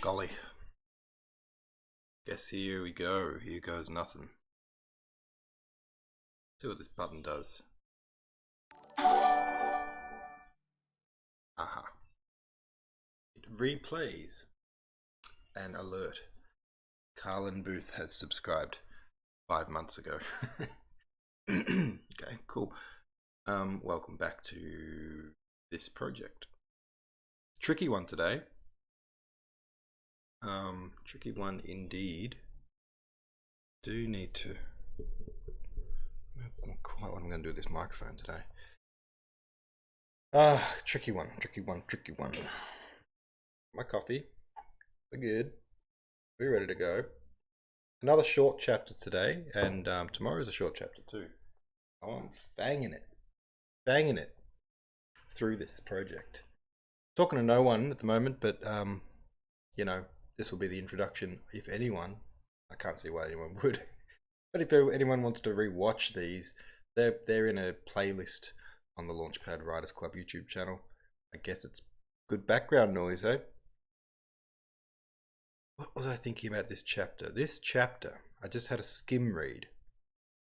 Golly. Guess here we go. Here goes nothing. See what this button does. Aha. It replays an alert. Carlin Booth has subscribed 5 months ago. Okay, cool. Welcome back to this project. Tricky one today. Tricky one indeed. Do need to. Not quite what I'm going to do with this microphone today. Tricky one. My coffee. We're good. We're ready to go. Another short chapter today, and tomorrow's a short chapter too. I'm banging it through this project. Talking to no one at the moment, but you know, this will be the introduction. If anyone, I can't see why anyone would, but if anyone wants to re-watch these, they're in a playlist on the Launchpad Writers Club YouTube channel. I guess it's good background noise, eh? What was I thinking about this chapter? This chapter, I just had a skim read.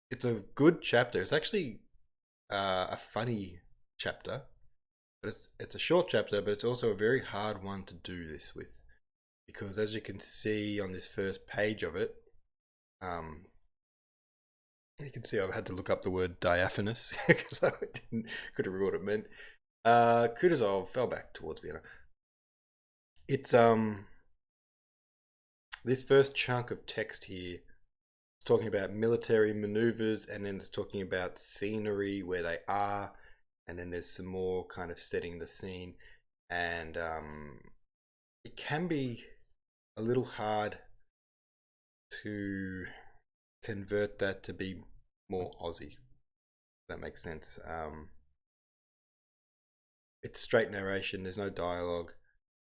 It's a good chapter. It's actually a funny chapter, but it's a short chapter, but it's also a very hard one to do this with, because as you can see on this first page of it, you can see I've had to look up the word diaphanous because I couldn't remember what it meant. Kutuzov fell back towards Vienna. It's this first chunk of text here is talking about military maneuvers, and then it's talking about scenery where they are, and then there's some more kind of setting the scene, and it can be a little hard to convert that to be more Aussie, if that makes sense. It's straight narration, there's no dialogue,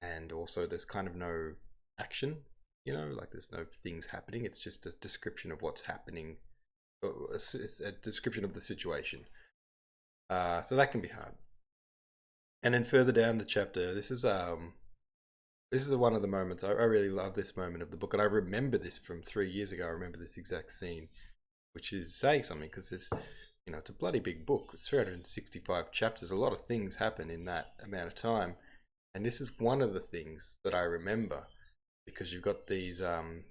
and also there's kind of no action, you know, like there's no things happening. It's just a description of what's happening. It's a description of the situation. So that can be hard. And then further down the chapter, this is one of the moments I really love. This moment of the book, and I remember this from 3 years ago. I remember this exact scene, which is saying something, because it's, you know, it's a bloody big book. It's 365 chapters. A lot of things happen in that amount of time, and this is one of the things that I remember, because you've got these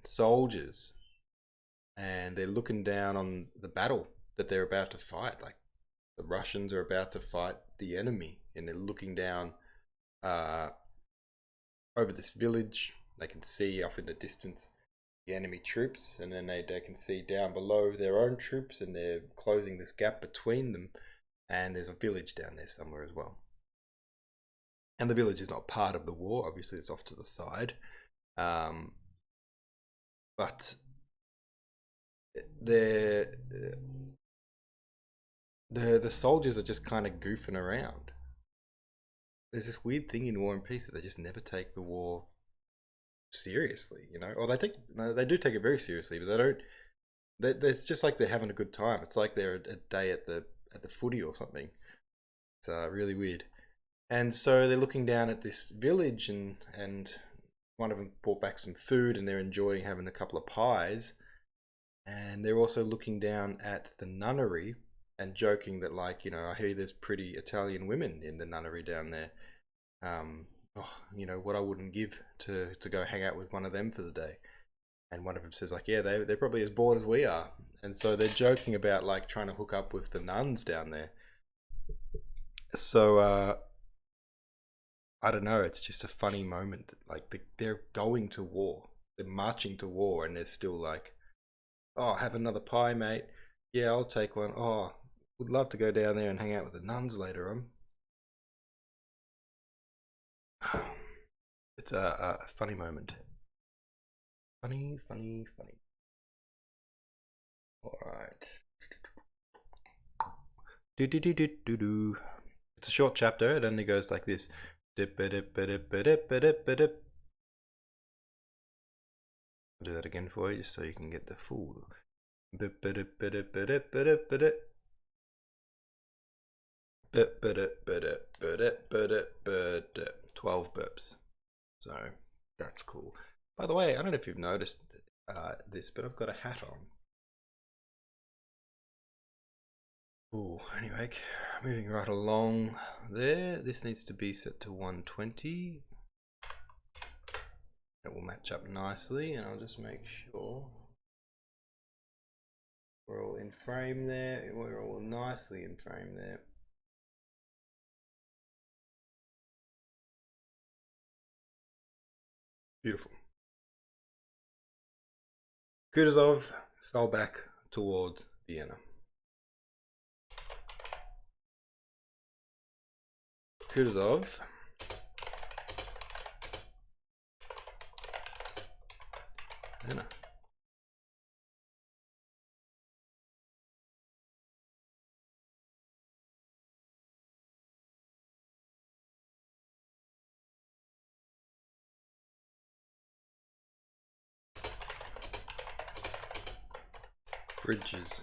soldiers, and they're looking down on the battle that they're about to fight. Like, the Russians are about to fight the enemy, and they're looking down over this village. They can see off in the distance the enemy troops, and then they can see down below their own troops, and they're closing this gap between them, and there's a village down there somewhere as well. And the village is not part of the war, obviously it's off to the side, but the soldiers are just kind of goofing around. There's this weird thing in War and Peace that they just never take the war seriously, you know. Or they do take it very seriously, but they don't. It's just like they're having a good time. It's like they're a day at the footy or something. It's really weird. And so they're looking down at this village, and one of them brought back some food, and they're enjoying having a couple of pies. And they're also looking down at the nunnery and joking that, like, you know, I hear there's pretty Italian women in the nunnery down there. You know, what I wouldn't give to go hang out with one of them for the day. And one of them says, like, yeah, they're probably as bored as we are. And so they're joking about, like, trying to hook up with the nuns down there. So I don't know, it's just a funny moment. Like, they're going to war, they're marching to war, and they're still like, oh, have another pie, mate. Yeah, I'll take one. Oh, would love to go down there and hang out with the nuns later on. It's a funny moment. Funny. Alright. Do. It's a short chapter. It only goes like this. I'll do that again for you, just so you can get the full. 12 burps. So That's cool. By the way, I don't know if you've noticed this, but I've got a hat on. Ooh, anyway, moving right along there. This needs to be set to 120. It will match up nicely, and I'll just make sure we're all in frame there. We're all nicely in frame there. Beautiful. Kutuzov fell back towards Vienna. Kutuzov Vienna. Bridges.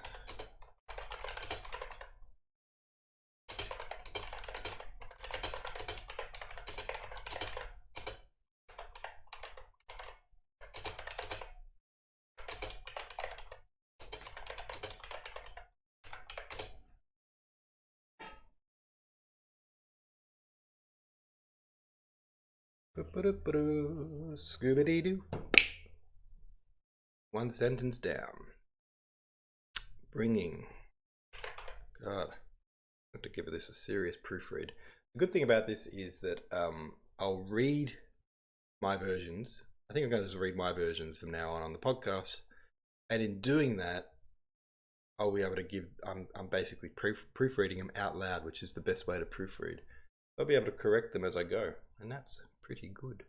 Scooby-Doo. One sentence down. Bringing. God, I have to give this a serious proofread. The good thing about this is that I'll read my versions. I think I'm going to just read my versions from now on the podcast. And in doing that, I'll be able to give, I'm basically proofreading them out loud, which is the best way to proofread. I'll be able to correct them as I go. And that's pretty good.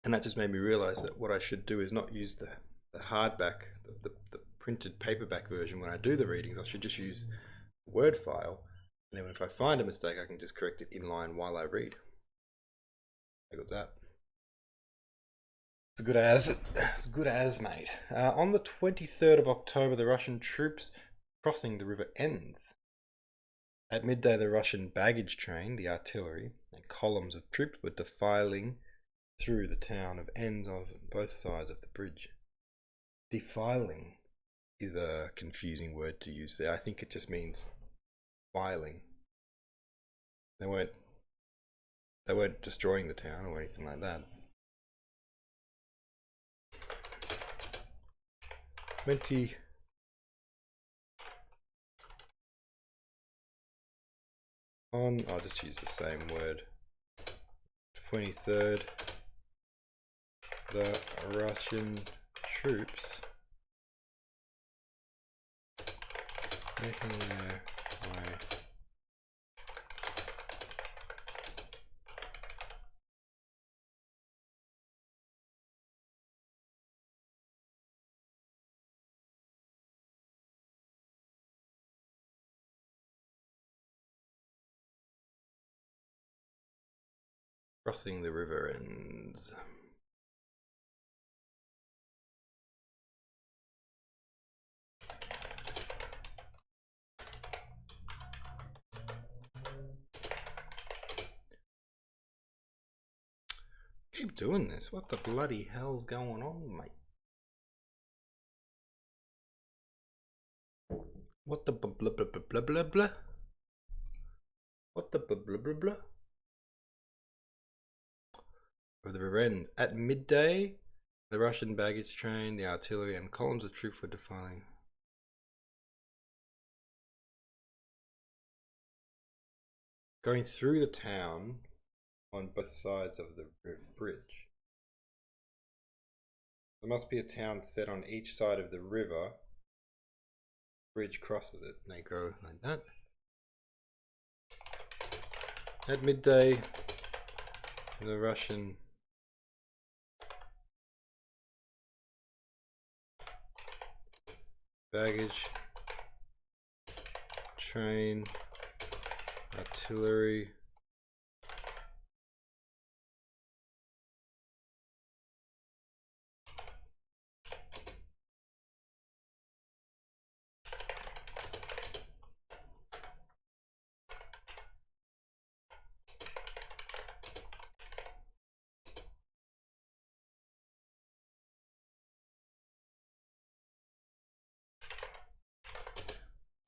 And that just made me realize that what I should do is not use the hardback, the printed paperback version when I do the readings. I should just use the Word file, and then if I find a mistake, I can just correct it in line while I read. How good's that? It's good as, mate. On the 23rd of October, the Russian troops crossing the river Enns. At midday, the Russian baggage train, the artillery, and columns of troops were defiling through the town of Enns on both sides of the bridge. Defiling is a confusing word to use there. I think it just means filing. They weren't destroying the town or anything like that. 20. I'll just use the same word. 23rd, the Russian troops making their way crossing the river Enns. Keep doing this. What the bloody hell's going on, mate? What the blah blah blah blah blah blah? What the blah blah blah blah? Of the river Enns. At midday, the Russian baggage train, the artillery, and columns of troops were defiling. Going through the town on both sides of the bridge. There must be a town set on each side of the river. Bridge crosses it, and they go like that. At midday, the Russian baggage train, artillery,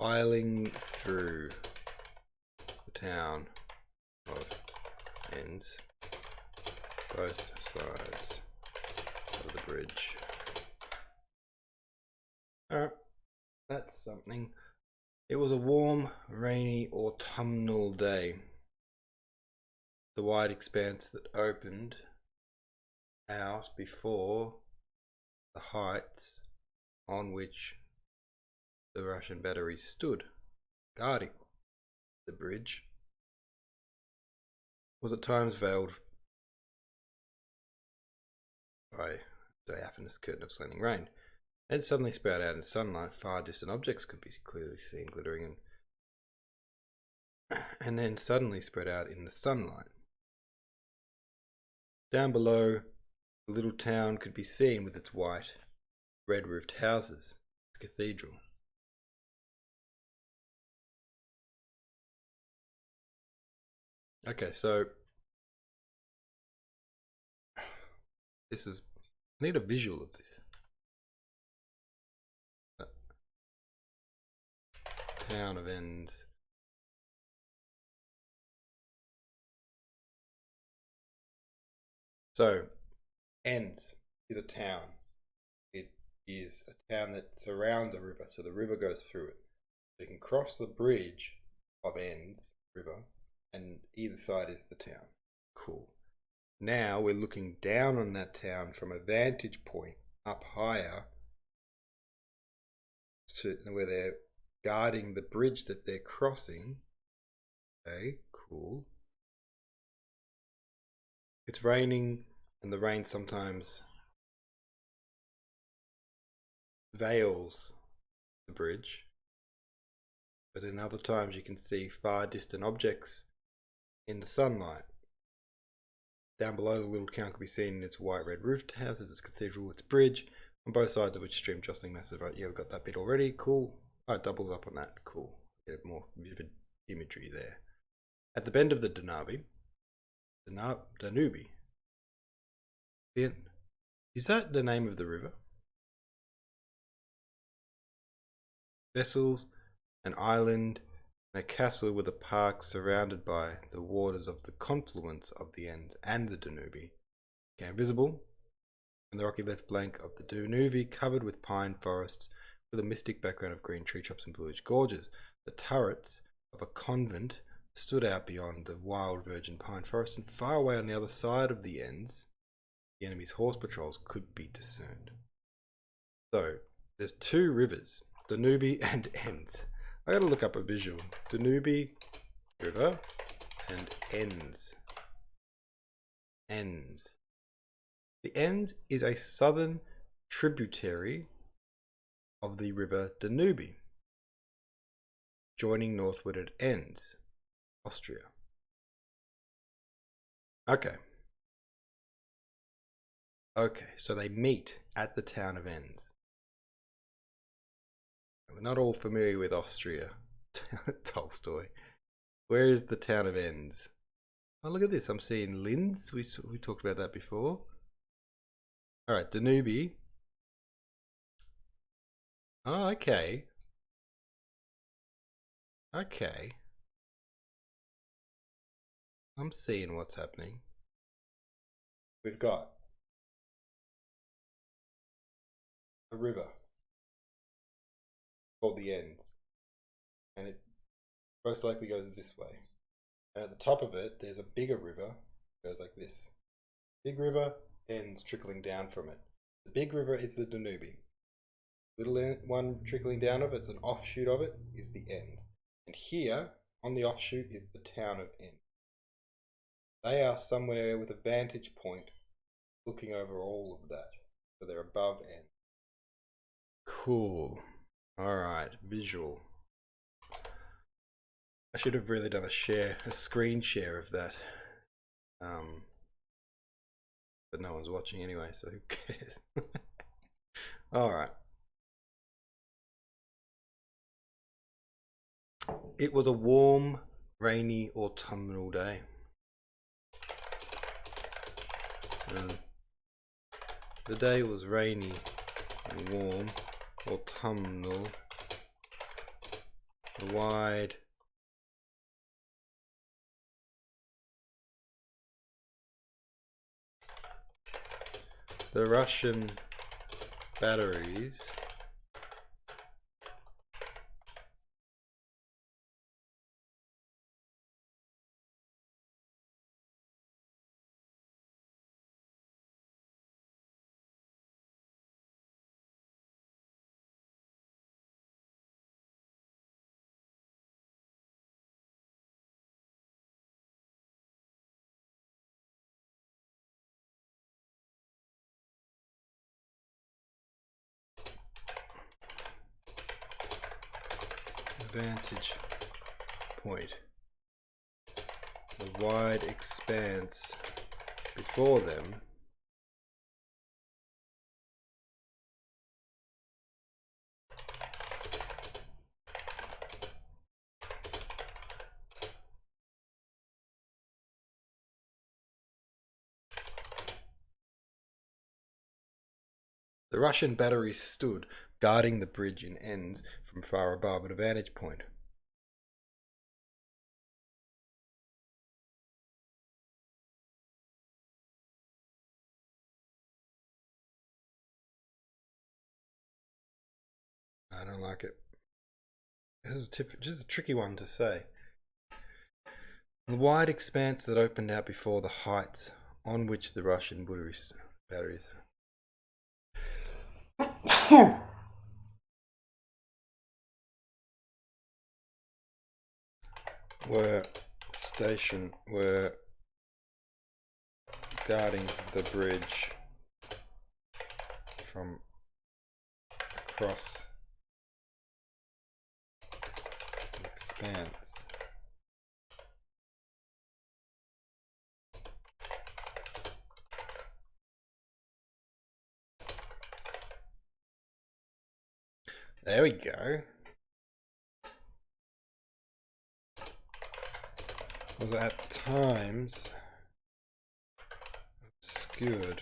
filing through the town of Ends, both sides of the bridge. Alright, that's something. It was a warm, rainy, autumnal day. The wide expanse that opened out before the heights on which the Russian batteries stood, guarding the bridge, was at times veiled by a diaphanous curtain of slanting rain, and suddenly sprout out in sunlight. Far distant objects could be clearly seen glittering, and then suddenly spread out in the sunlight. Down below, the little town could be seen with its white, red-roofed houses, its cathedral. Okay, so this is, I need a visual of this. Town of Ends. So, Ends is a town. It is a town that surrounds a river, so the river goes through it. You can cross the bridge of Ends River, and either side is the town. Cool. Now we're looking down on that town from a vantage point up higher to where they're guarding the bridge that they're crossing. Okay, cool. It's raining, and the rain sometimes veils the bridge, but in other times you can see far distant objects in the sunlight. Down below, the little town can be seen in its white red roofed houses, its cathedral, its bridge, on both sides of which stream jostling massive. Right, yeah, we've got that bit already. Cool. Oh, it doubles up on that. Cool. Get more vivid imagery there. At the bend of the Danube. Is that the name of the river? Vessels, an island, and a castle with a park surrounded by the waters of the confluence of the Ends and the Danube became visible, and the rocky left flank of the Danube covered with pine forests with a mystic background of green tree tops and bluish gorges. The turrets of a convent stood out beyond the wild virgin pine forest, and far away on the other side of the Ends, the enemy's horse patrols could be discerned. So, there's two rivers, Danube and Ends. I gotta look up a visual. Danube River and Ends. Ends. The Ends is a southern tributary of the river Danube, joining northward at Ends, Austria. Okay. Okay, so they meet at the town of Ends. We're not all familiar with Austria. Tolstoy. Where is the town of Ends? Oh, look at this. I'm seeing Linz. We talked about that before. All right, Danube. Oh, okay. Okay. I'm seeing what's happening. We've got a river called the Ends, and it most likely goes this way. And at the top of it, there's a bigger river, goes like this. Big river, Ends trickling down from it. The big river is the Danube. Little one trickling down of it's an offshoot of it, is the Ends. And here, on the offshoot, is the town of Ends. They are somewhere with a vantage point looking over all of that. So they're above Ends. Cool. Alright, visual. I should have really done a screen share of that. But no one's watching anyway, so who cares? Alright. It was a warm, rainy, autumnal day. The day was rainy and warm, autumnal, The wide the Russian batteries vantage point, the wide expanse before them the Russian batteries stood, guarding the bridge in ends from far above at a vantage point. I don't like it. This is just a tricky one to say. The wide expanse that opened out before the heights on which the Russian batteries were guarding the bridge from across the expanse. There we go. Was at times obscured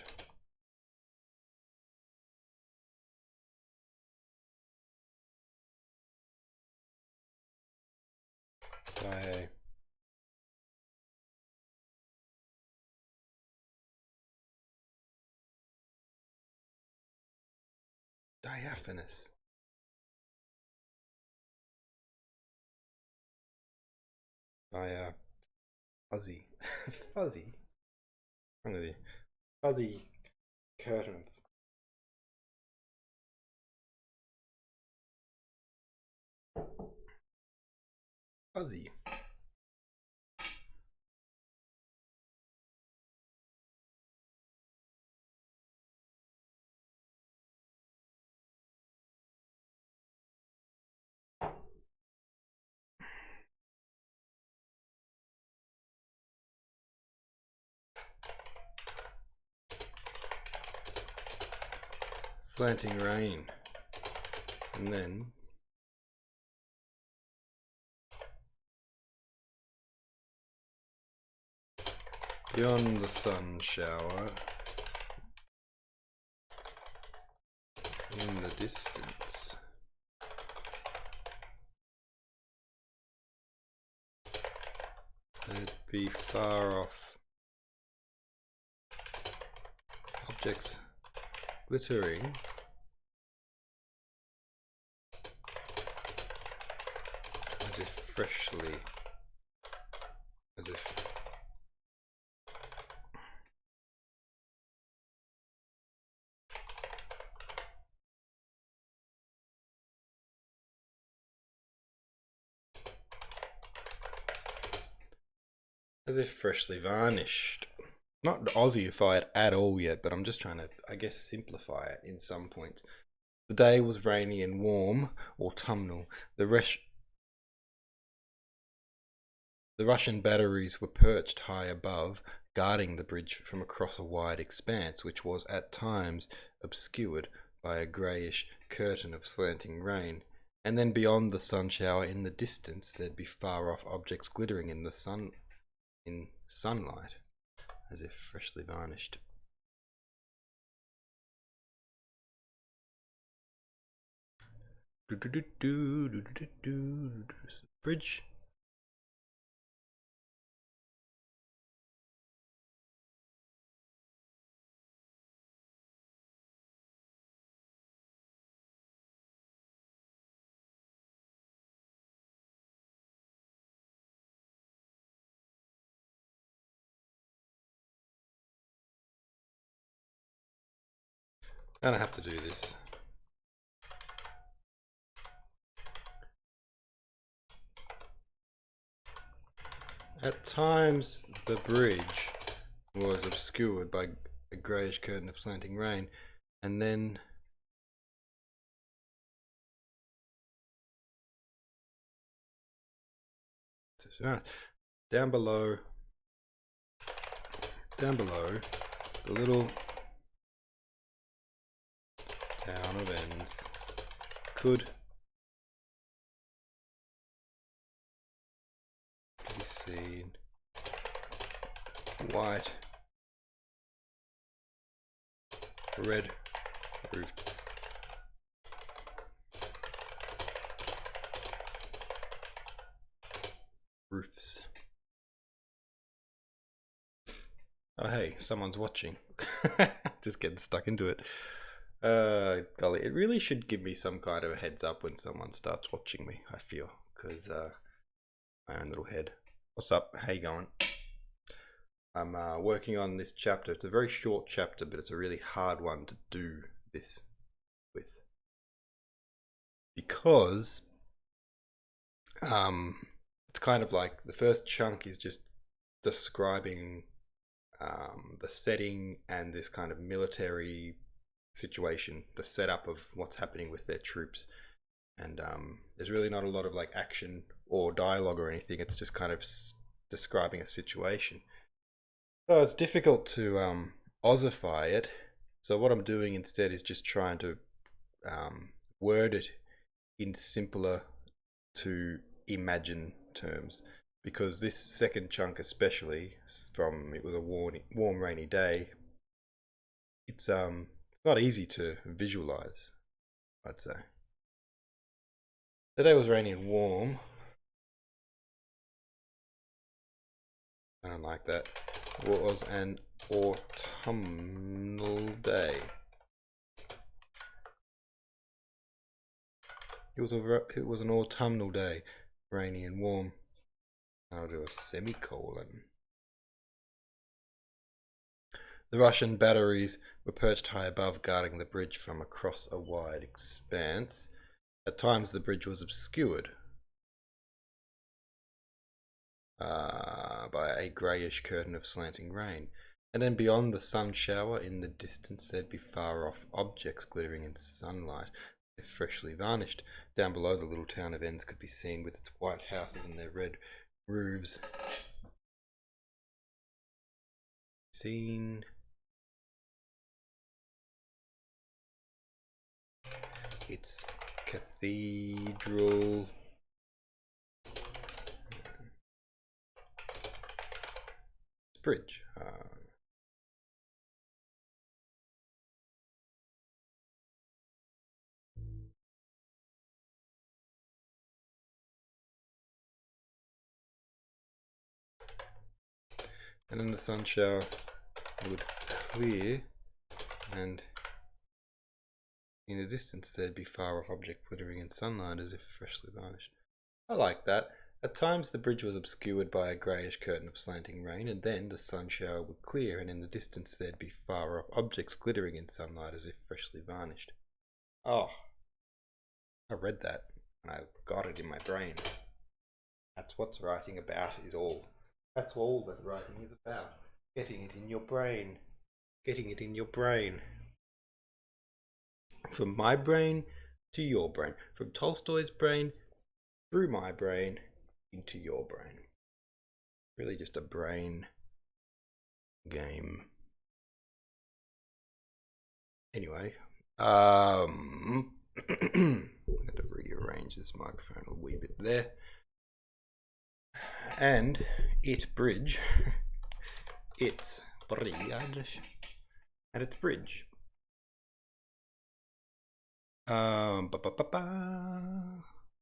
by a diaphanous by a fuzzy fuzzy fuzzy curtain. Fuzzy. Slanting rain, and then beyond the sun shower in the distance there'd be far off objects glittering as if freshly, as if freshly varnished. Not Aussieified at all yet, but I'm just trying to, I guess, simplify it in some points. The day was rainy and warm, autumnal. The Russian batteries were perched high above, guarding the bridge from across a wide expanse, which was at times obscured by a greyish curtain of slanting rain. And then beyond the sun shower in the distance, there'd be far off objects glittering in the sunlight, as if freshly varnished. Bridge. I don't have to do this. At times, the bridge was obscured by a greyish curtain of slanting rain, and then down below, the little town of ends could be seen white, red roofed. Roofs. Oh hey, someone's watching. Just getting stuck into it. Golly, it really should give me some kind of a heads up when someone starts watching me, I feel, because my own little head. What's up? How you going? I'm working on this chapter. It's a very short chapter, but it's a really hard one to do this with, because it's kind of like the first chunk is just describing the setting and this kind of military situation, the setup of what's happening with their troops, and there's really not a lot of like action or dialogue or anything. It's just kind of describing a situation. So it's difficult to Aussify it. So what I'm doing instead is just trying to word it in simpler to imagine terms, because this second chunk, especially from it was a warm rainy day, it's not easy to visualize, I'd say. The day was rainy and warm. I don't like that. It was an autumnal day. It was an autumnal day, rainy and warm. I'll do a semicolon. The Russian batteries were perched high above, guarding the bridge from across a wide expanse. At times the bridge was obscured by a greyish curtain of slanting rain, and then beyond the sun shower in the distance there'd be far off objects glittering in sunlight, if freshly varnished. Down below, the little town of Ends could be seen with its white houses and their red roofs. Seen its cathedral bridge. And then the sun shower would clear, and in the distance there'd be far off object glittering in sunlight as if freshly varnished. I like that. At times the bridge was obscured by a greyish curtain of slanting rain, and then the sun shower would clear, and in the distance there'd be far off objects glittering in sunlight as if freshly varnished. Oh, I read that and I got it in my brain. That's what writing about is all. That's all that writing is about. Getting it in your brain. Getting it in your brain. From my brain to your brain. From Tolstoy's brain through my brain into your brain. Really just a brain game. Anyway, I had to rearrange this microphone a wee bit there. And its bridge, its bridge, and its bridge. Ba, ba, ba, ba.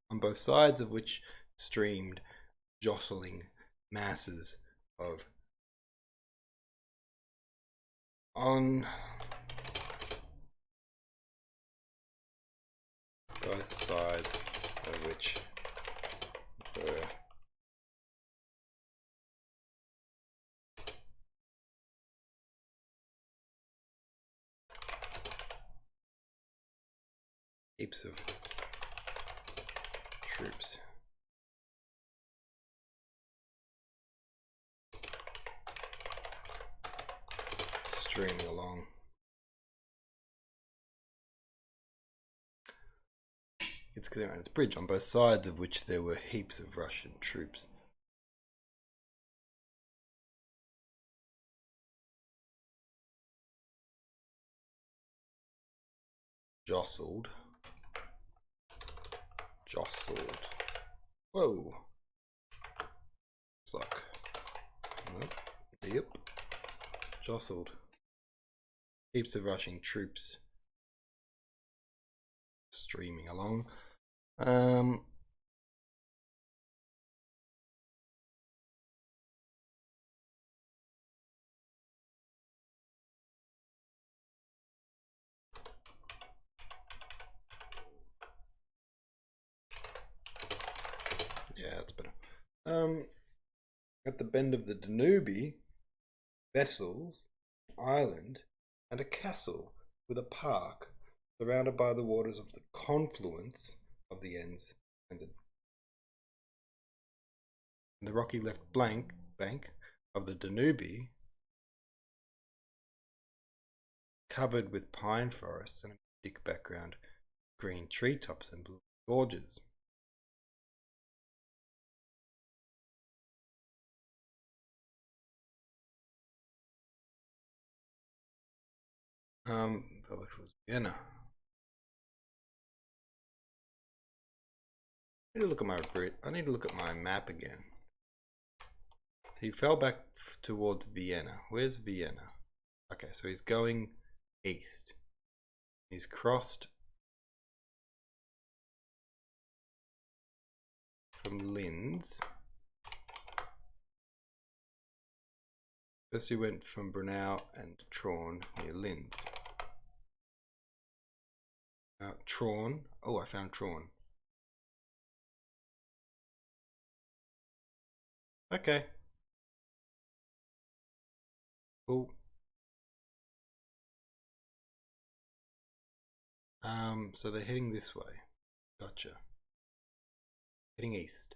On both sides of which streamed jostling masses of on both sides of which were heaps of troops. Streaming along. It's clear on its bridge, on both sides of which there were heaps of Russian troops. Jostled. Whoa. It's like, yep. Jostled. Heaps of Russian troops streaming along. Yeah, that's better. At the bend of the Danube, vessels, island, and a castle with a park surrounded by the waters of the confluence of the ends and the rocky left bank of the Danube, covered with pine forests and a thick background, green treetops and blue gorges. Which was Vienna. I need to look at my map again. He fell back towards Vienna. Where's Vienna? Okay, so he's going east. He's crossed from Linz. First he went from Brunau and Traun near Linz. Traun. Oh, I found Traun. Okay. Cool. So they're heading this way. Gotcha. Heading east.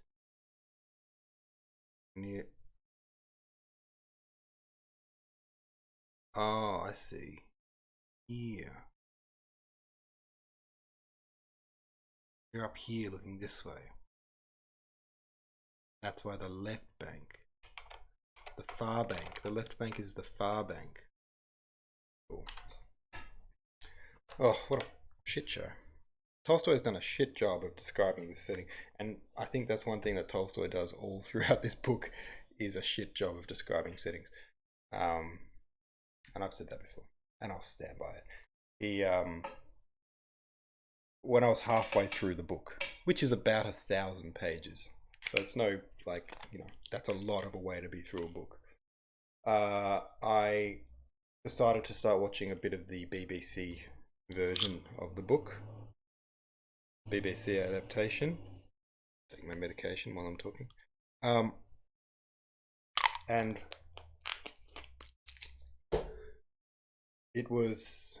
Near. Oh, I see. Here. You're up here looking this way. That's why the left bank. The far bank. The left bank is the far bank. Cool. Oh, what a shit show. Tolstoy has done a shit job of describing this setting, and I think that's one thing that Tolstoy does all throughout this book is a shit job of describing settings. And I've said that before, and I'll stand by it. He, when I was halfway through the book, which is about 1,000 pages, so it's no, like, you know, that's a lot of a way to be through a book. I decided to start watching a bit of the BBC version of the book. BBC adaptation. Taking my medication while I'm talking. And it was,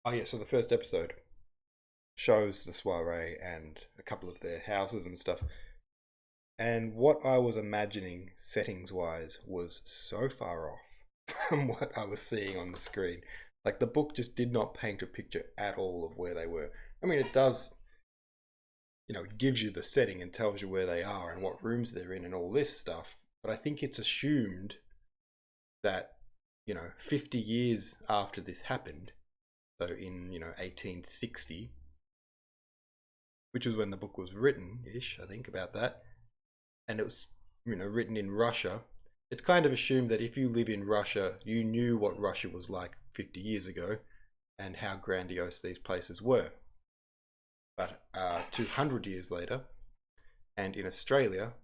oh yeah, so the first episode shows the soiree and a couple of their houses and stuff. And what I was imagining settings wise was so far off from what I was seeing on the screen. Like, the book just did not paint a picture at all of where they were. I mean, it does, you know, it gives you the setting and tells you where they are and what rooms they're in and all this stuff. But I think it's assumed that, you know, 50 years after this happened, so in, you know, 1860, which was when the book was written-ish, I think, about that, and it was, you know, written in Russia, it's kind of assumed that if you live in Russia, you knew what Russia was like 50 years ago and how grandiose these places were. 200 years later. And in Australia,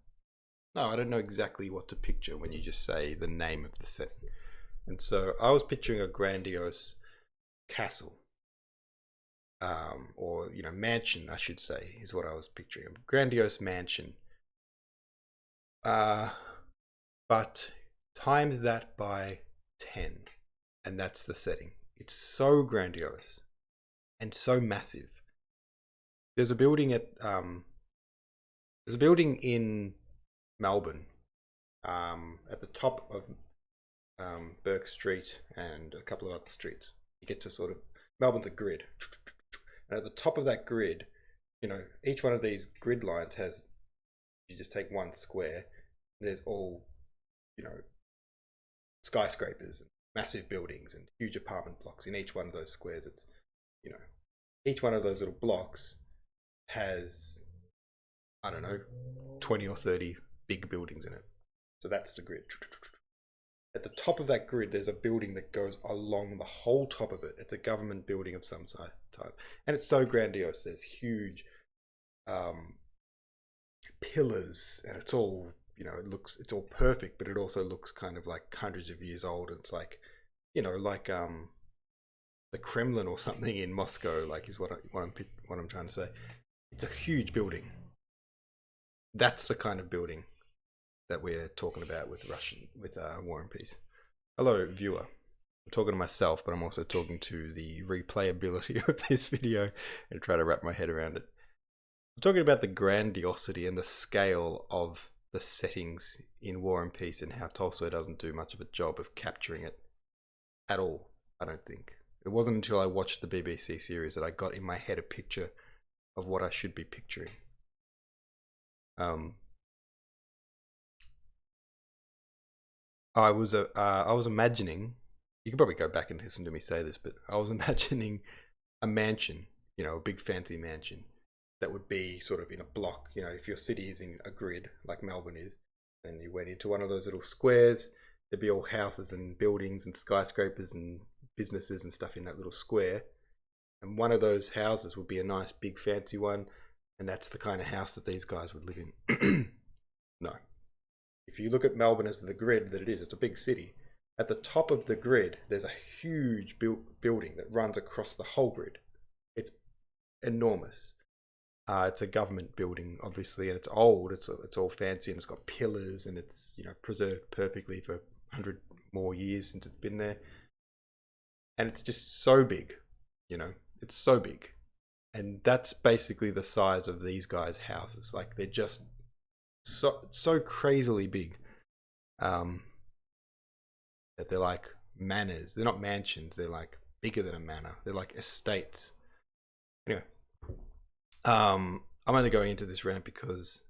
no, I don't know exactly what to picture when you just say the name of the setting. And so I was picturing a grandiose castle, or mansion, I should say, is what I was picturing. A grandiose mansion. But times that by 10, and that's the setting. It's so grandiose and so massive. There's a building in Melbourne, at the top of Burke Street and a couple of other streets. You get to sort of, Melbourne's a grid, and at the top of that grid, each one of these grid lines has, you just take one square, there's all, skyscrapers and massive buildings and huge apartment blocks in each one of those squares. It's, each one of those little blocks has, I don't know, 20 or 30 big buildings in it. So that's the grid. At the top of that grid, there's a building that goes along the whole top of it. It's a government building of some type. And it's so grandiose. There's huge pillars, and it's all, it's all perfect, but it also looks kind of like hundreds of years old. It's like, like the Kremlin or something in Moscow, like, is what I'm trying to say. It's a huge building. That's the kind of building that we're talking about with War and Peace. Hello, viewer. I'm talking to myself, but I'm also talking to the replayability of this video and try to wrap my head around it. I'm talking about the grandiosity and the scale of the settings in War and Peace, and how Tolstoy doesn't do much of a job of capturing it at all, I don't think. It wasn't until I watched the BBC series that I got in my head a picture of what I should be picturing. I was imagining, you could probably go back and listen to me say this, but I was imagining a mansion, a big fancy mansion that would be sort of in a block. If your city is in a grid like Melbourne is, and you went into one of those little squares, there'd be all houses and buildings and skyscrapers and businesses and stuff in that little square. And one of those houses would be a nice big fancy one, and that's the kind of house that these guys would live in. No. If you look at Melbourne as the grid that it is, it's a big city. At the top of the grid, there's a huge building that runs across the whole grid. It's enormous. It's a government building, obviously, and it's old. It's all fancy, and it's got pillars, and it's preserved perfectly for 100 more years since it's been there. And it's just so big, it's so big. And that's basically the size of these guys' houses. Like, they're just so crazily big, that they're like manors. They're not mansions. They're like bigger than a manor. They're like estates. Anyway, I'm only going into this rant because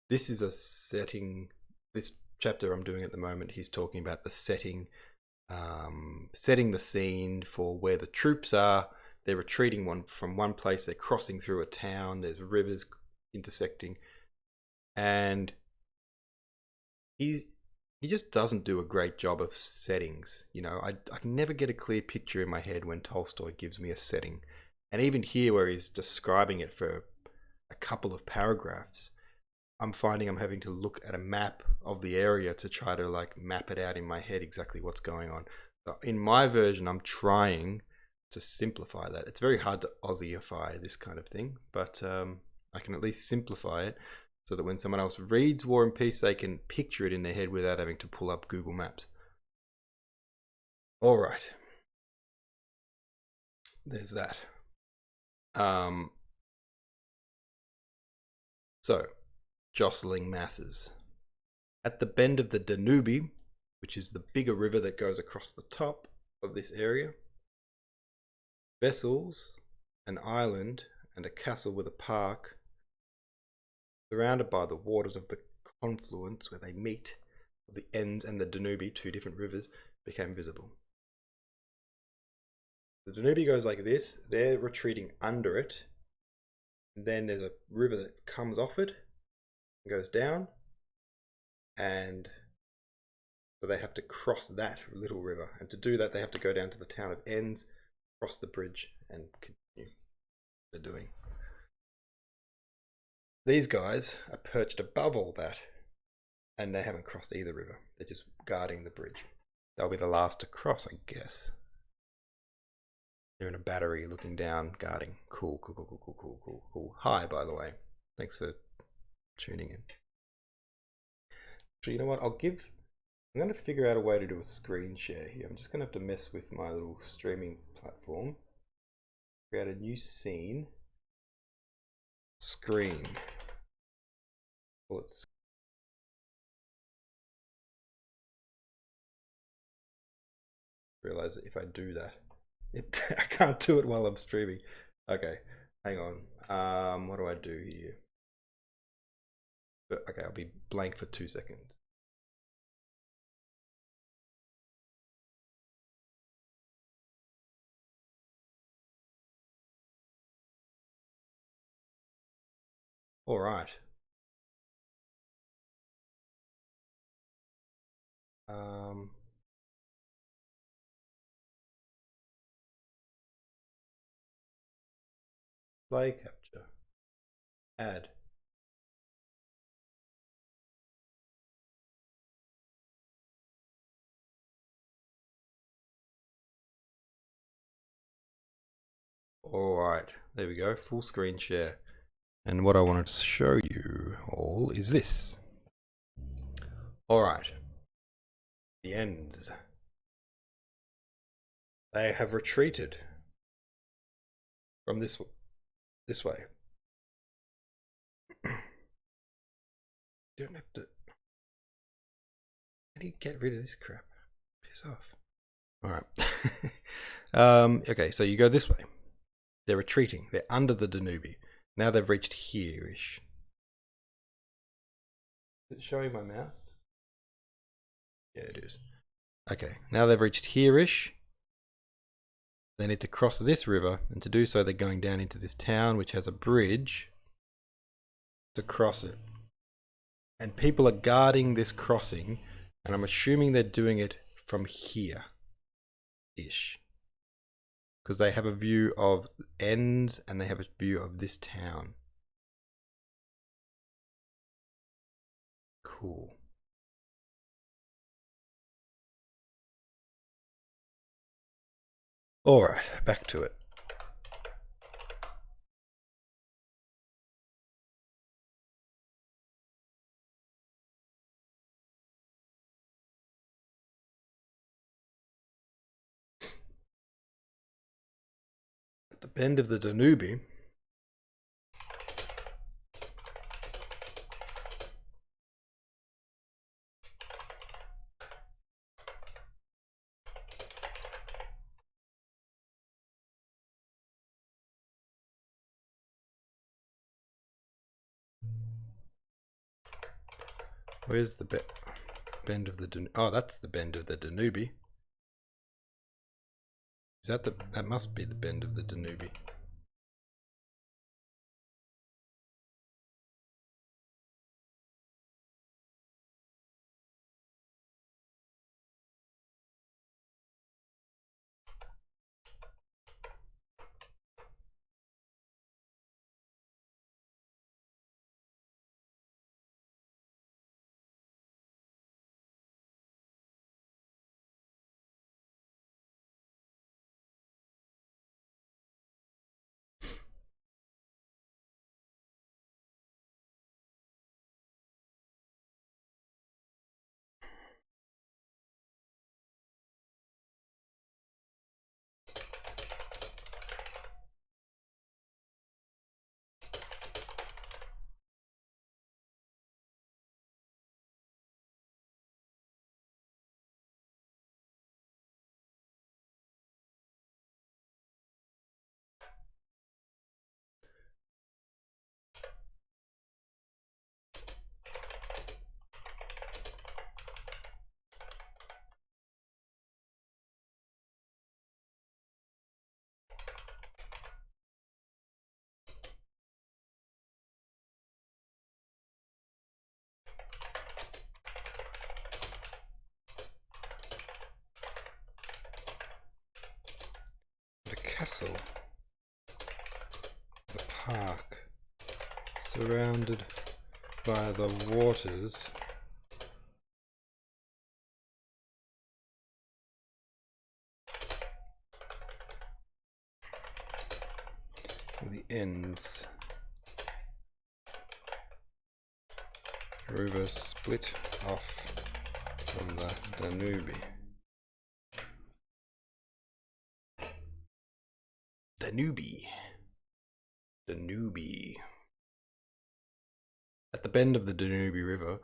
this is a setting. This chapter I'm doing at the moment, he's talking about the setting, setting the scene for where the troops are. They're retreating from one place. They're crossing through a town. There's rivers intersecting. And he just doesn't do a great job of settings. I can never get a clear picture in my head when Tolstoy gives me a setting. And even here, where he's describing it for a couple of paragraphs, I'm finding I'm having to look at a map of the area to try to like map it out in my head exactly what's going on. So in my version, I'm trying to simplify that. It's very hard to Aussieify this kind of thing, but I can at least simplify it so that when someone else reads War and Peace, they can picture it in their head without having to pull up Google Maps. All right. There's that. So, jostling masses. At the bend of the Danube, which is the bigger river that goes across the top of this area, vessels, an island, and a castle with a park, surrounded by the waters of the confluence where they meet, the Enns and the Danube, two different rivers, became visible. The Danube goes like this. They're retreating under it. And then there's a river that comes off it and goes down. And so they have to cross that little river. And to do that, they have to go down to the town of Enns, cross the bridge, and continue what they're doing. These guys are perched above all that, and they haven't crossed either river. They're just guarding the bridge. They'll be the last to cross, I guess. They're in a battery looking down, guarding. Cool, cool, cool, cool, cool, cool, cool, cool. Hi, by the way. Thanks for tuning in. So you know what? I'm going to figure out a way to do a screen share here. I'm just going to have to mess with my little streaming platform. Create a new scene. Screen. Let's realize that if I do that, I can't do it while I'm streaming. Okay, hang on. What do I do here? Okay, I'll be blank for 2 seconds. All right. Play capture. Add. All right, there we go, full screen share. And what I wanted to show you all is this. All right, the ends. They have retreated from this way. You don't have to. How do you get rid of this crap? Piss off. All right. Okay, so you go this way. They're retreating. They're under the Danube. Now they've reached here-ish. Is it showing my mouse? Yeah, it is. Okay, now they've reached here-ish. They need to cross this river, and to do so they're going down into this town which has a bridge to cross it. And people are guarding this crossing, and I'm assuming they're doing it from here-ish. Because they have a view of ends and they have a view of this town. Cool. All right, back to it. At the bend of the Danube, where's the bend of the Danube? Oh, that's the bend of the Danube. Is that that must be the bend of the Danube. The castle, the park, surrounded by the waters the ends river split off from the Danube. Danube. At the bend of the Danube River,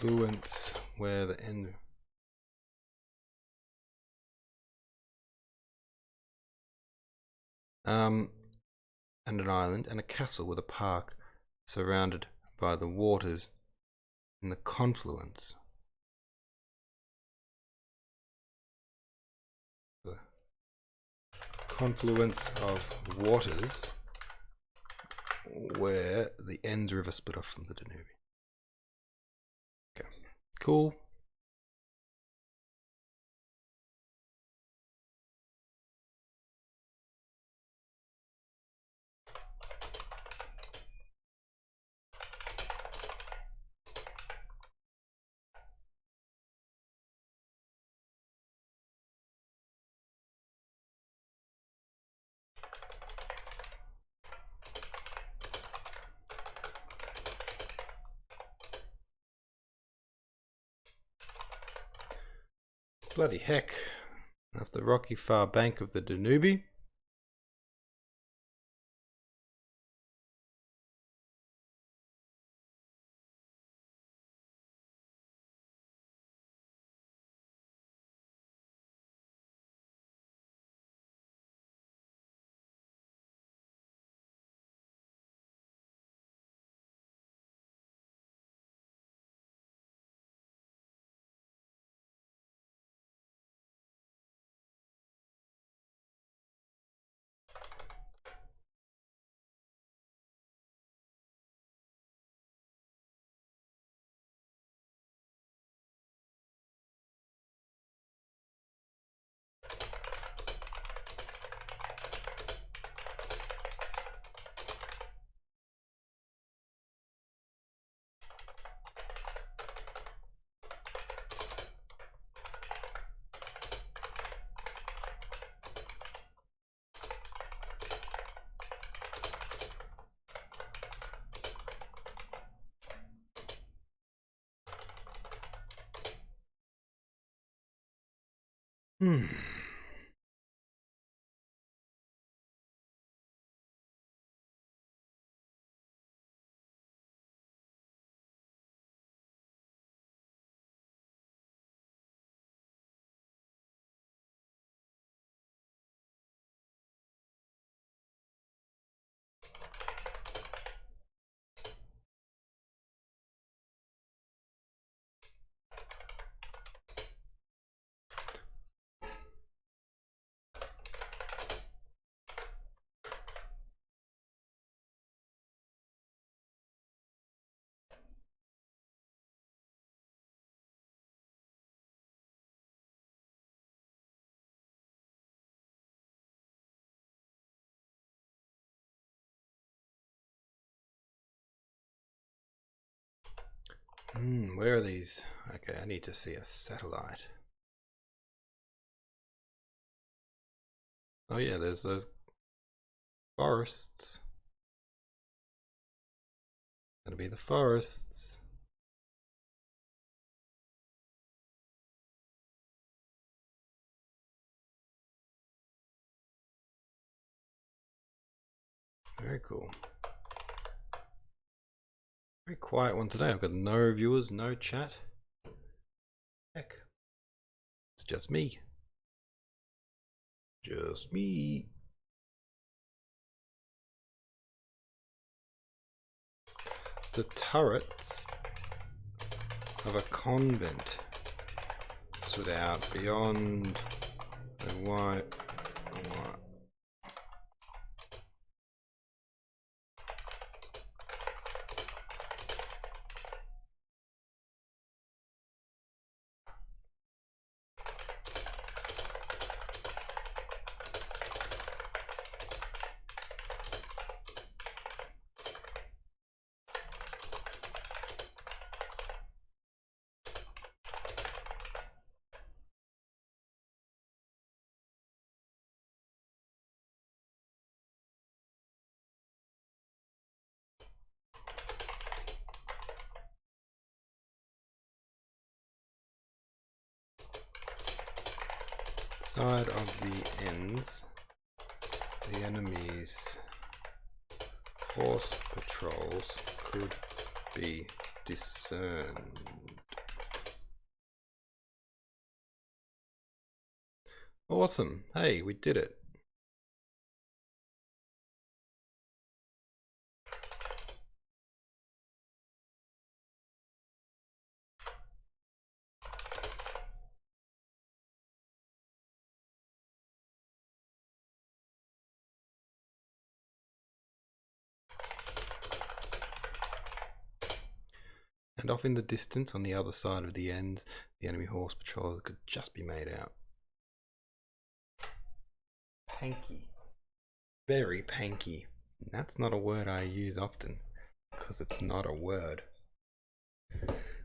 fluents where the end and an island and a castle with a park surrounded by the waters in the confluence. The confluence of waters where the Enns River split off from the Danube. Okay, cool. Bloody heck. Off the rocky far bank of the Danube. Where are these? Okay, I need to see a satellite. Oh yeah, there's those forests. Gonna be the forests. Very cool. Very quiet one today. I've got no viewers, no chat. Heck. It's just me. Just me. the turrets of a convent stood out beyond the white. Side of the ends, the enemy's horse patrols could be discerned. Awesome. Hey, we did it. And off in the distance on the other side of the ends, the enemy horse patrols could just be made out. Panky. Very panky. That's not a word I use often, because it's not a word.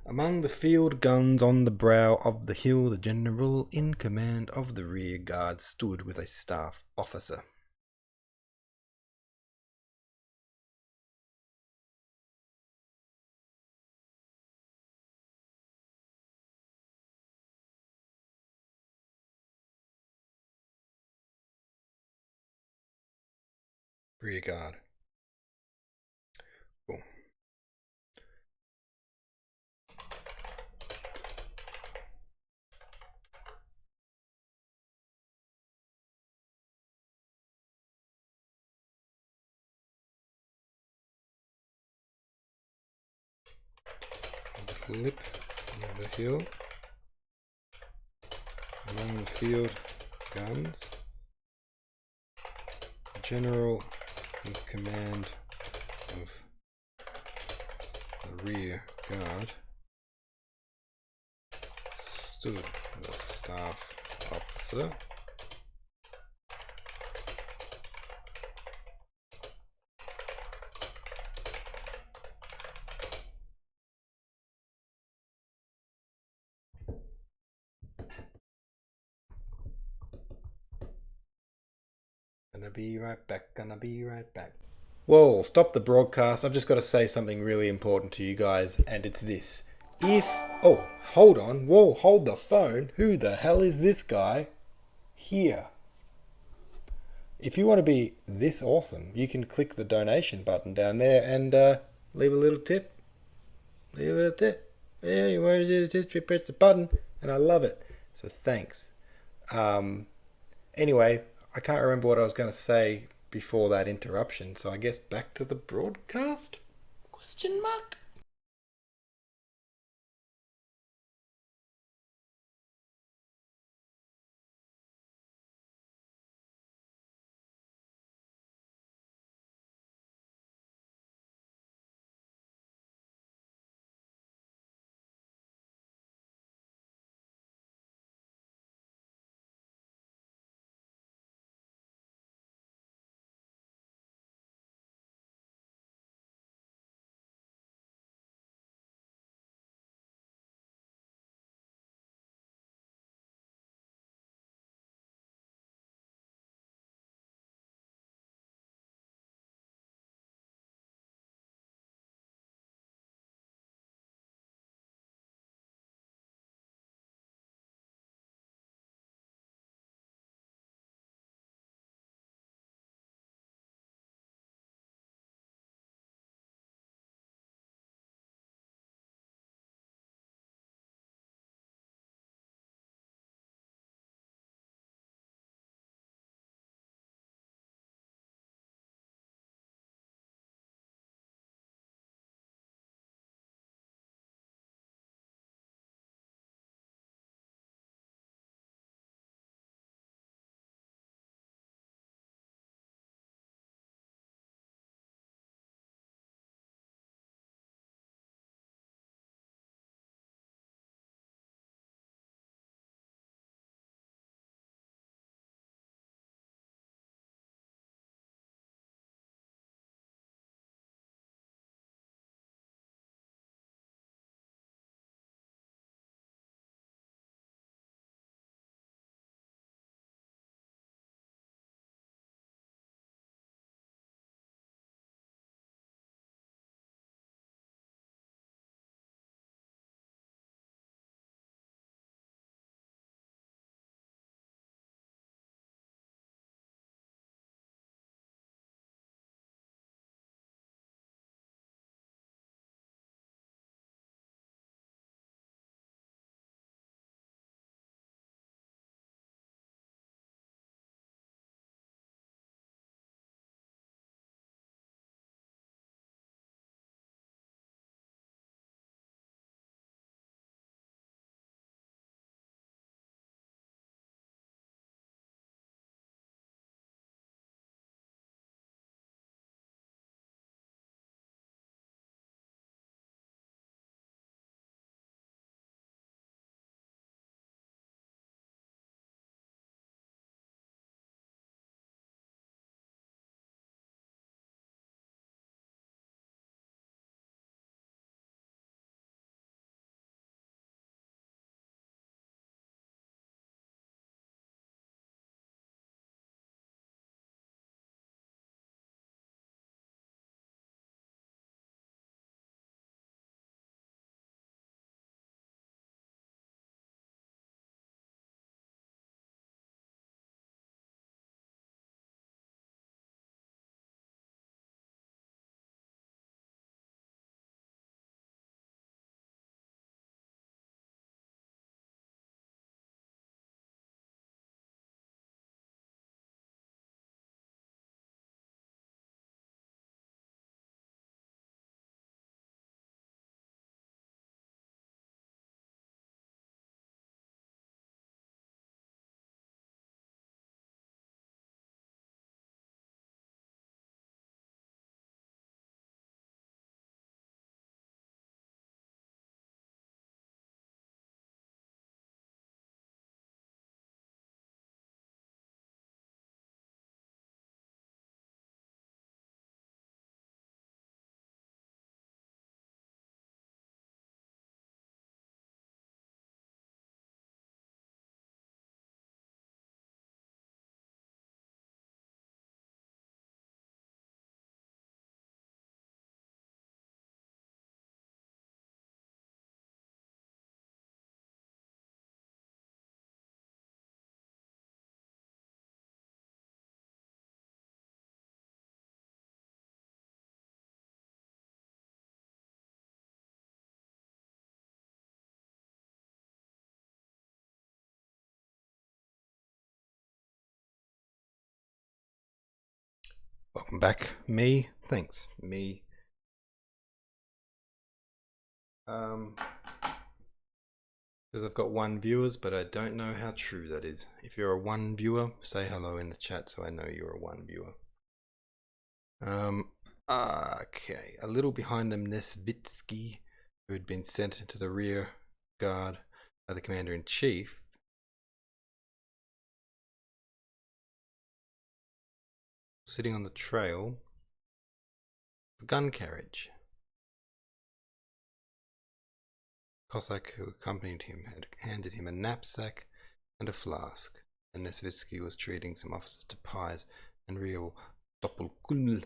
Among the field guns on the brow of the hill, the general in command of the rear guard stood with a staff officer. Rear guard. Cool. Lip of the hill. Among the field guns, the general in command of the rear guard stood with a staff officer. Gonna be right back, gonna be right back. Whoa, stop the broadcast. I've just got to say something really important to you guys, and it's this. Oh, hold on. Whoa, hold the phone. Who the hell is this guy? Here. If you want to be this awesome, you can click the donation button down there and leave a little tip. Leave a little tip. Yeah, you want to do this, press the button, and I love it. So thanks. Anyway, I can't remember what I was going to say before that interruption, so I guess back to the broadcast? Question mark? Welcome back, me. Thanks, me. Because I've got 1 viewers, but I don't know how true that is. If you're a 1 viewer, say hello in the chat so I know you're a 1 viewer. Okay, a little behind them, Nesvitsky, who had been sent into the rear guard by the commander-in-chief, sitting on the trail, for gun carriage. Cossack who accompanied him had handed him a knapsack and a flask, and Nesvitsky was treating some officers to pies and real doppelkummel.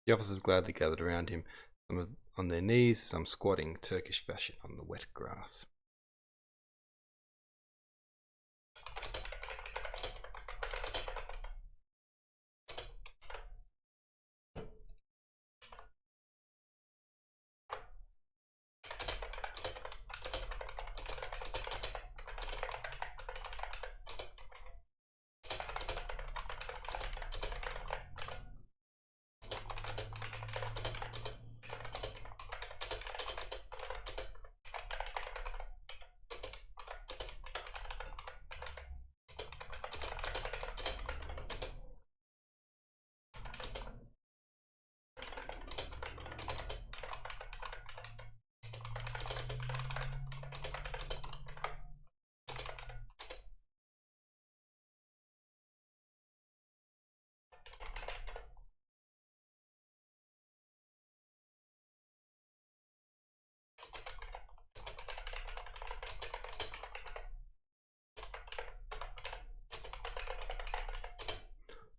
The officers gladly gathered around him, some on their knees, some squatting Turkish fashion on the wet grass.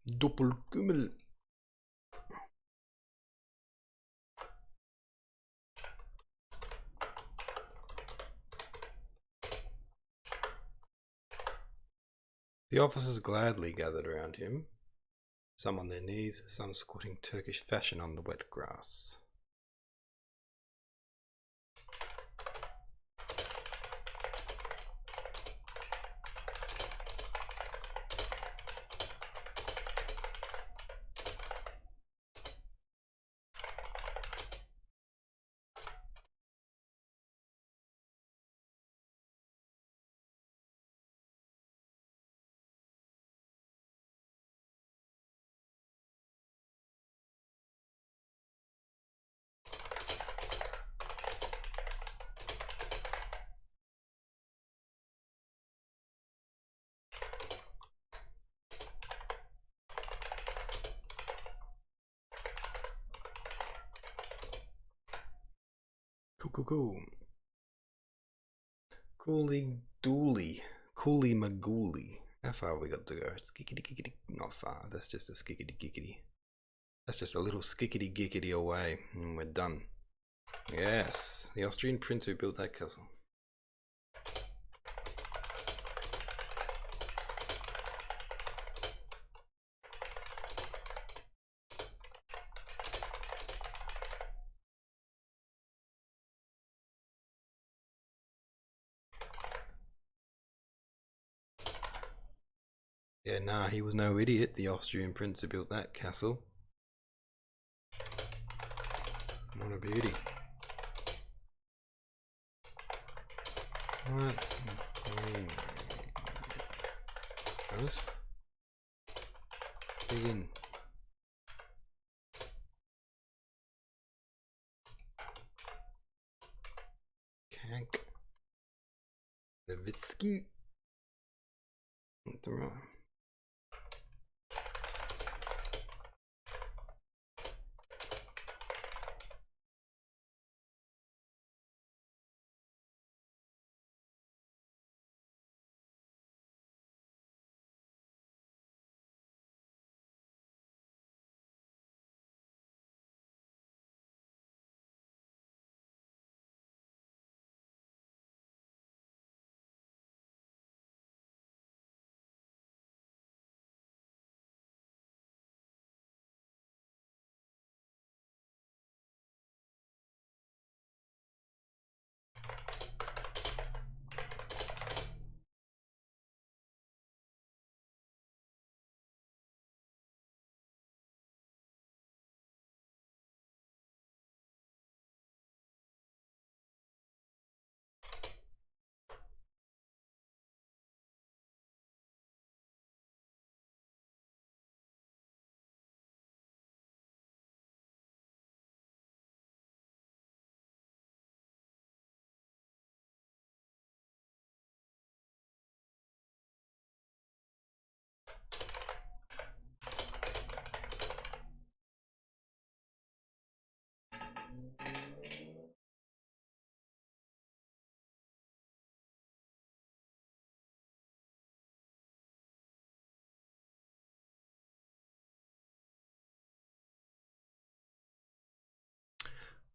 Doppelkummel. The officers gladly gathered around him, some on their knees, some squatting Turkish fashion on the wet grass. Cool. Cooly dooly. Cooly magooly. How far have we got to go? Skickety gickety. Not far. That's just a skickety gickety. That's just a little skickety gickety away. And we're done. Yes. The Austrian prince who built that castle. Yeah, nah, he was no idiot, the Austrian prince who built that castle. What a beauty. What? Dig in. Kank. Levitsky.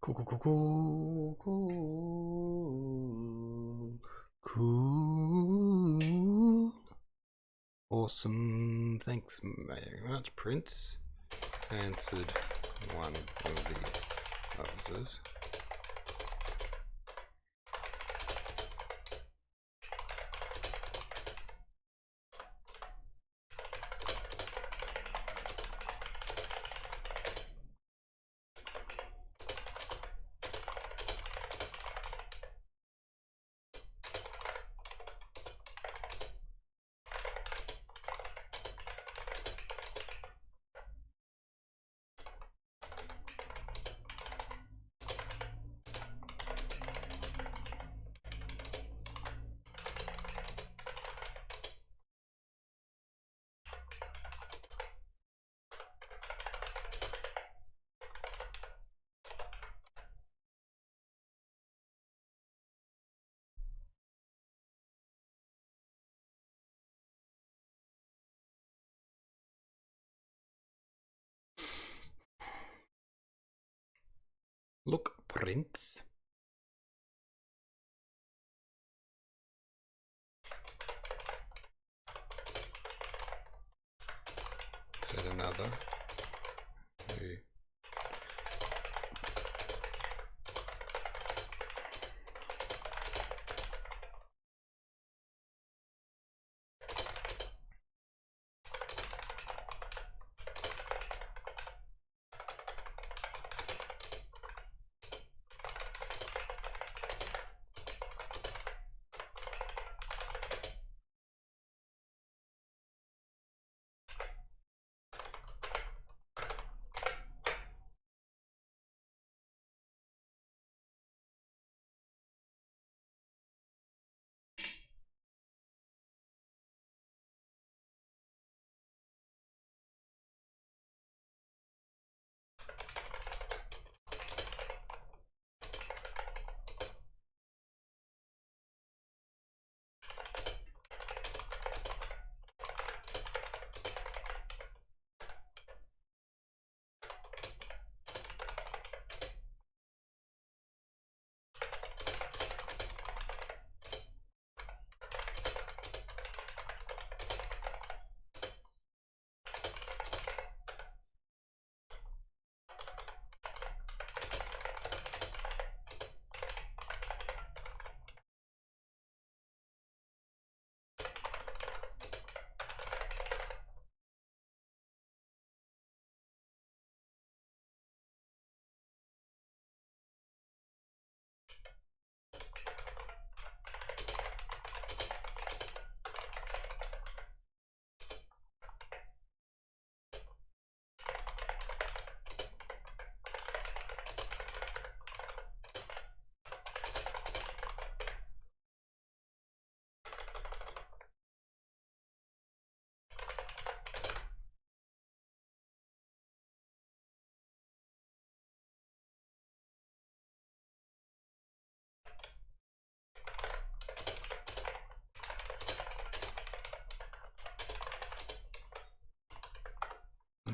Cool, cool, cool, cool, cool, cool. Awesome. Thanks very much, Prince. Answered one of the others. Look, Prince. Said another. Who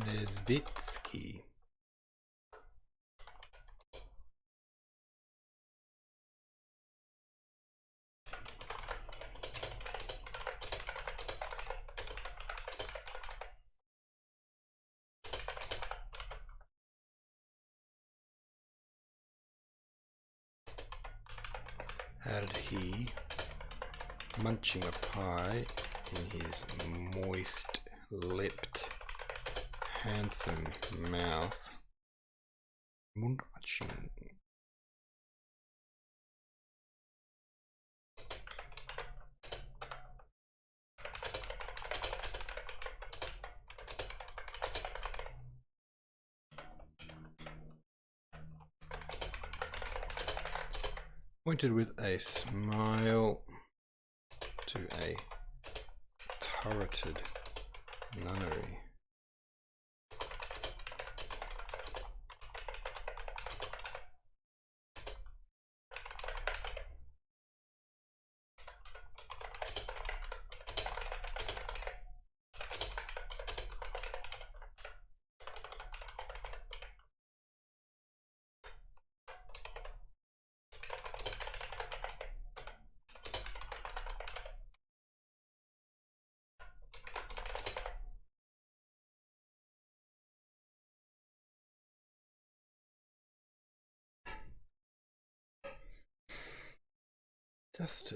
There's Vitsky. How did he, munching a pie in his moist-lipped, handsome mouth, munching. Pointed with a smile to a turreted nunnery. Just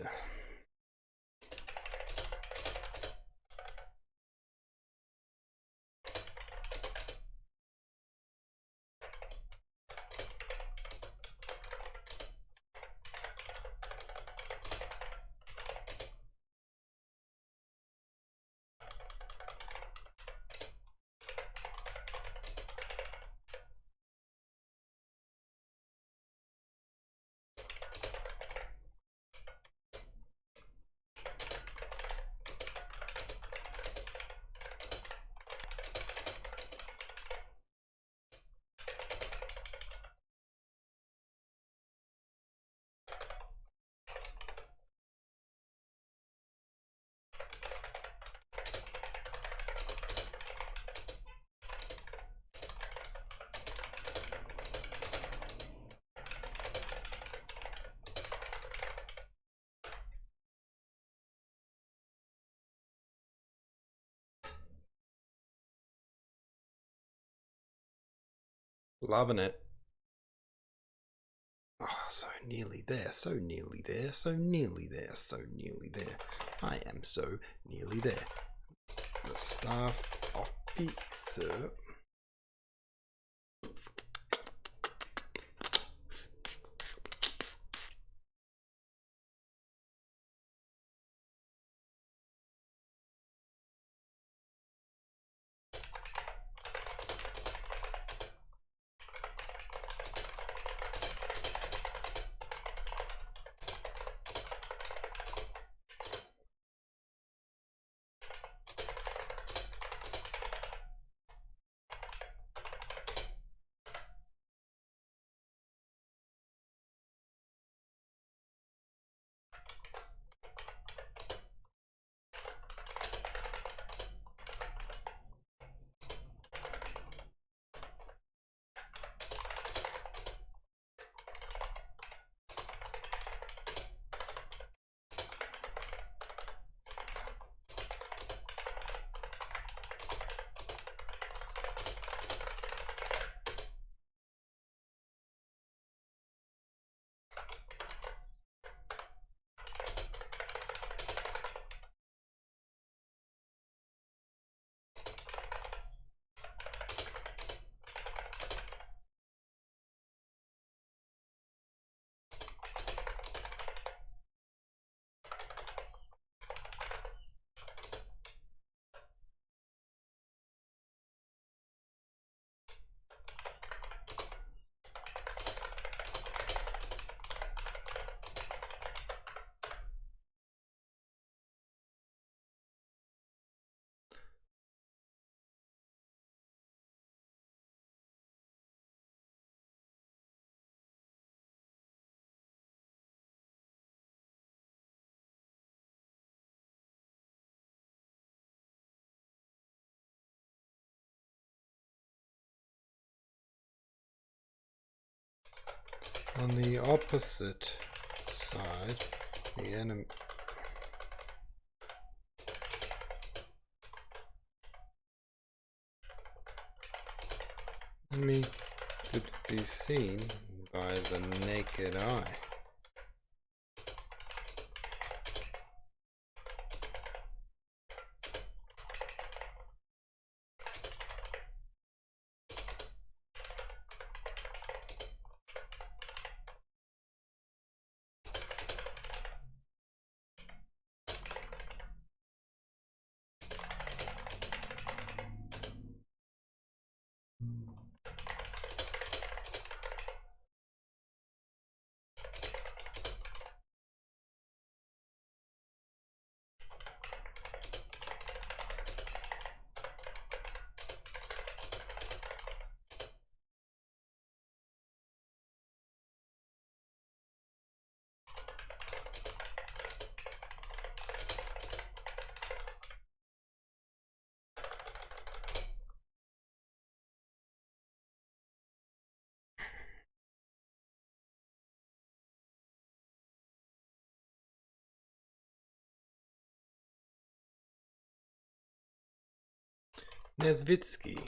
loving it. Oh, so nearly there, so nearly there, so nearly there, so nearly there. I am so nearly there. The staff of pizza. On the opposite side, the enemy. Enemy could be seen by the naked eye. Nesvitsky.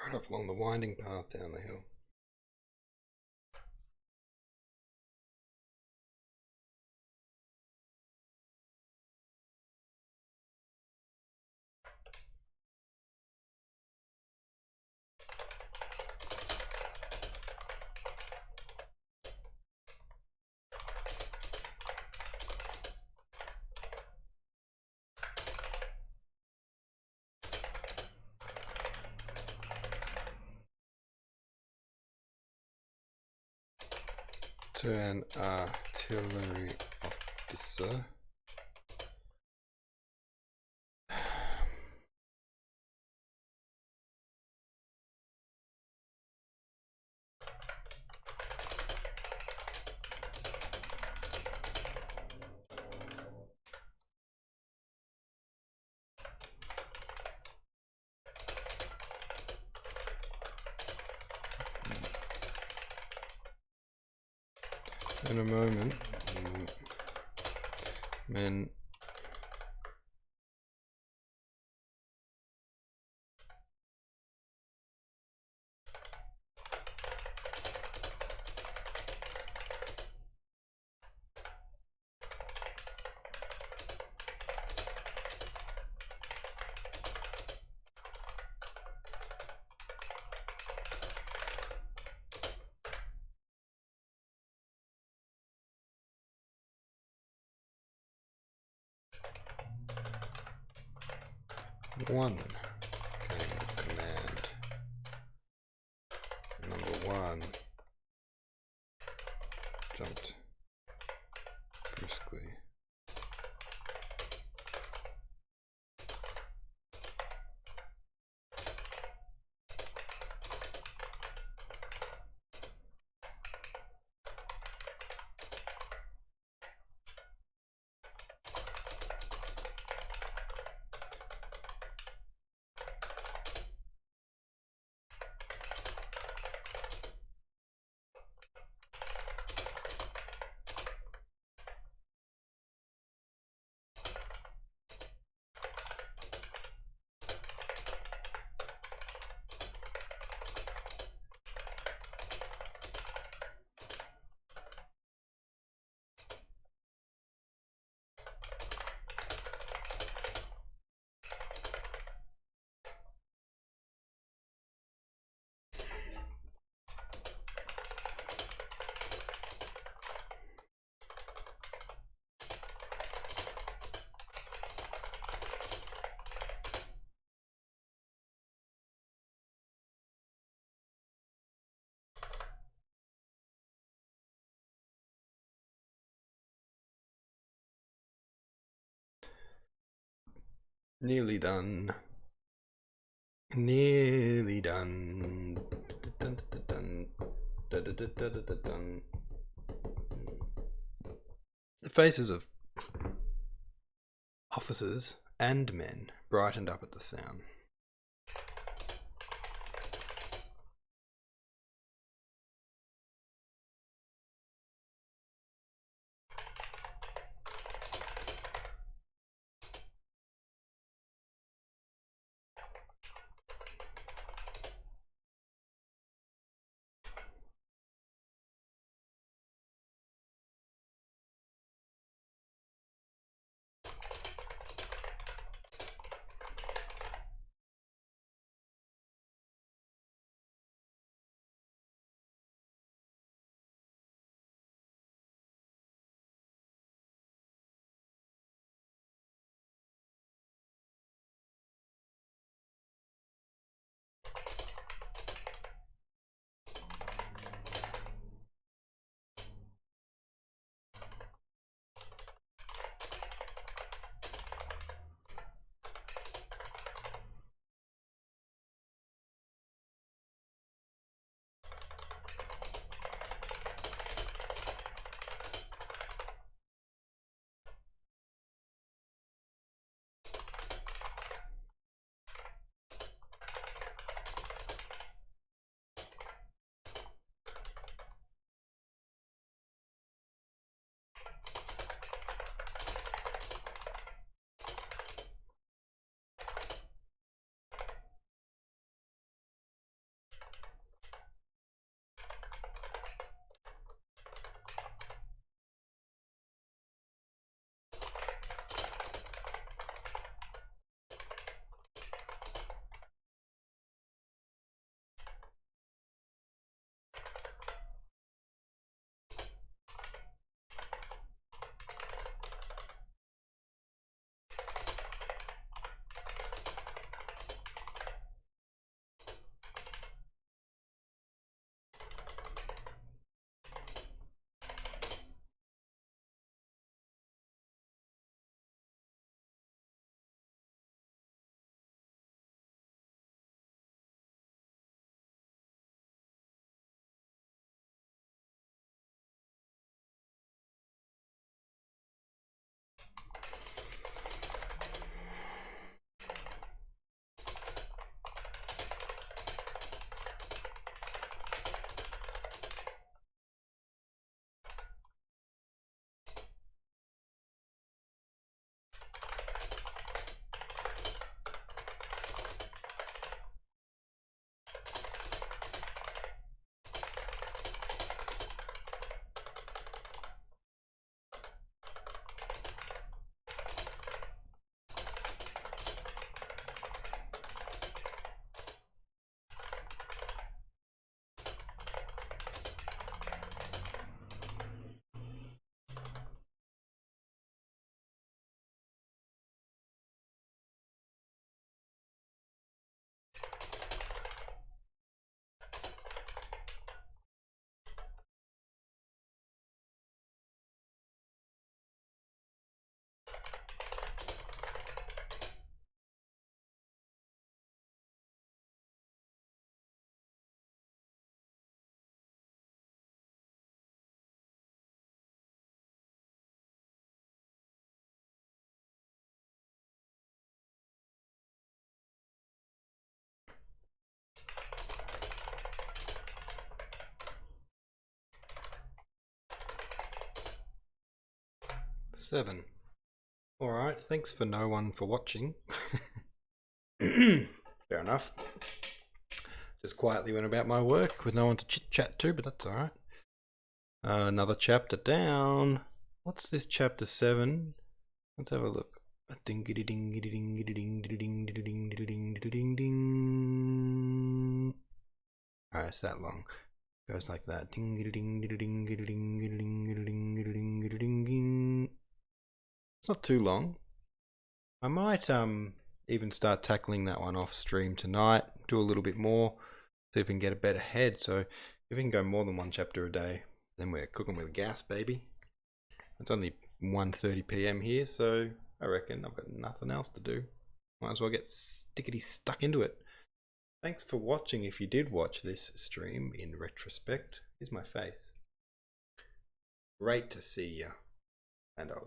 Right off along the winding path down the hill. To an artillery officer. In a moment, men one came to command. Number one jumped briskly. Nearly done. Nearly done. Dun, dun, dun, dun, dun, dun, dun, dun, dun. The faces of officers and men brightened up at the sound. 7. Alright, thanks for no one for watching. Fair enough. Just quietly went about my work with no one to chit chat to, but that's alright. Another chapter down. What's this chapter 7? Let's have a look. Alright, it's that long. It goes like that. It's not too long. I might even start tackling that one off stream tonight. Do a little bit more. See if we can get a better head. So if we can go more than one chapter a day, then we're cooking with gas, baby. It's only 1:30 PM here, so I reckon I've got nothing else to do. Might as well get stickety stuck into it. Thanks for watching if you did watch this stream in retrospect. Here's my face. Great to see you. And I'll